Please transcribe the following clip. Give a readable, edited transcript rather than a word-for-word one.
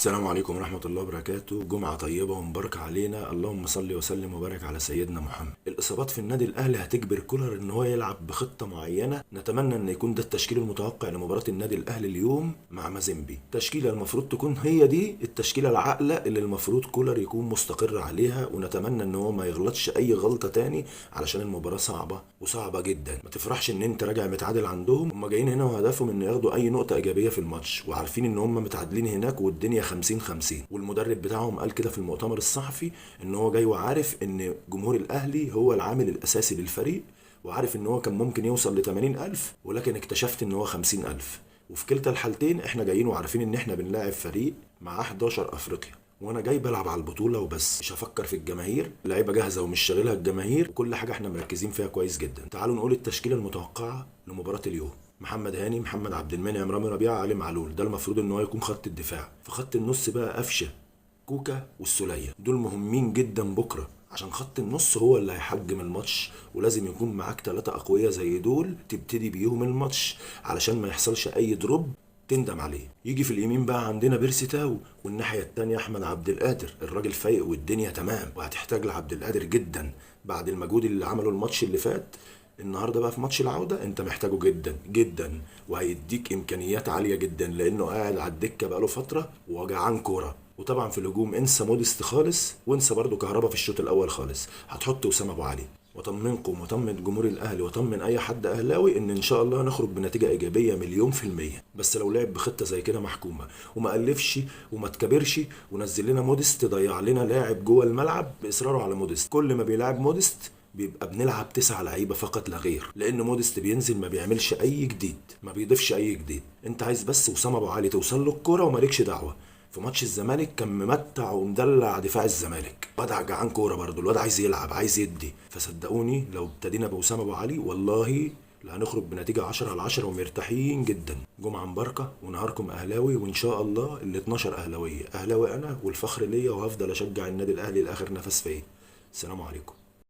السلام عليكم ورحمة الله وبركاته. جمعة طيبة ومباركة علينا، اللهم صل وسلم وبارك على سيدنا محمد. الإصابات في النادي الأهلي هتجبر كولر إن هو يلعب بخطة معينة، نتمنى إن يكون ده التشكيل المتوقع لمباراة النادي الأهلي اليوم مع مازيمبي. تشكيلة المفروض تكون هي دي التشكيلة العاقلة اللي المفروض كولر يكون مستقر عليها، ونتمنى إن هو ما يغلطش أي غلطة تاني علشان المباراة صعبة وصعبة جدا. ما تفرحش إن أنت راجع متعادل عندهم، هم جايين هنا وهدفهم إن ياخدوا أي نقطة إيجابية في الماتش، وعارفين إن هم متعادلين هناك والدنيا 50-50. والمدرب بتاعهم قال كده في المؤتمر الصحفي ان هو جاي وعارف ان جمهور الاهلي هو العامل الاساسي للفريق، وعارف ان هو كان ممكن يوصل ل80,000 ولكن اكتشفت ان هو 50,000. وفي كلتا الحالتين احنا جايين وعارفين ان احنا بنلاعب فريق مع 11 افريقيا، وانا جاي بلعب على البطوله وبس، مش هفكر في الجماهير. اللعيبه جاهزه ومش شاغلها الجماهير، وكل حاجه احنا مركزين فيها كويس جدا. تعالوا نقول التشكيله المتوقعه لمباراه اليوم. محمد هاني، محمد عبد المنعم، رامي ربيعه، علي معلول، ده المفروض ان هو يكون خط الدفاع. في خط النص بقى قفشه، كوكا والسولية، دول مهمين جدا بكره، عشان خط النص هو اللي هيحجم الماتش، ولازم يكون معاك 3 أقوياء زي دول تبتدي بيهم الماتش علشان ما يحصلش اي دروب تندم عليه. يجي في اليمين بقى عندنا بيرسي تاو، والناحية التانية احمد عبد القادر، الراجل فايق والدنيا تمام، وهتحتاج لعبد القادر جدا بعد المجهود اللي عمله الماتش اللي فات. النهارده بقى في ماتش العودة انت محتاجه جدا جدا، وهيديك امكانيات عالية جدا لانه قاعد على الدكة بقاله فترة وجعان كورة. وطبعا في الهجوم انسى موديست خالص، وانسى برضو كهربا في الشوط الاول خالص، هتحط وسام ابو علي. وطمنكم وطمن جمهور الاهلي وطمن اي حد اهلاوي ان شاء الله هنخرج بنتيجه ايجابيه مليون في الميه، بس لو لعب بخطه زي كده محكومه وما الفش وما تكبرش ونزل لنا موديست، ضيع لنا لاعب جوه الملعب باصراره على موديست. كل ما بيلعب موديست بيبقى بنلعب 9 لعيبه فقط لا غير، لان موديست بينزل ما بيعملش اي جديد، ما بيضيفش اي جديد. انت عايز بس وسام ابو علي توصل له الكوره ومالكش دعوه. في ماتش الزمالك كان ممتع ومدلع دفاع الزمالك، الواد جعان كوره برضه، الواد عايز يلعب عايز يدي. فصدقوني لو ابتدينا بوسام ابو علي والله لا هنخرج بنتيجه 10/10 ومرتاحين جدا. جمعه مباركه ونهاركم اهلاوي، وان شاء الله ال 12 اهلاويه، اهلاوي انا والفخر ليا، وهفضل اشجع النادي الاهلي لاخر نفس فيا. السلام عليكم.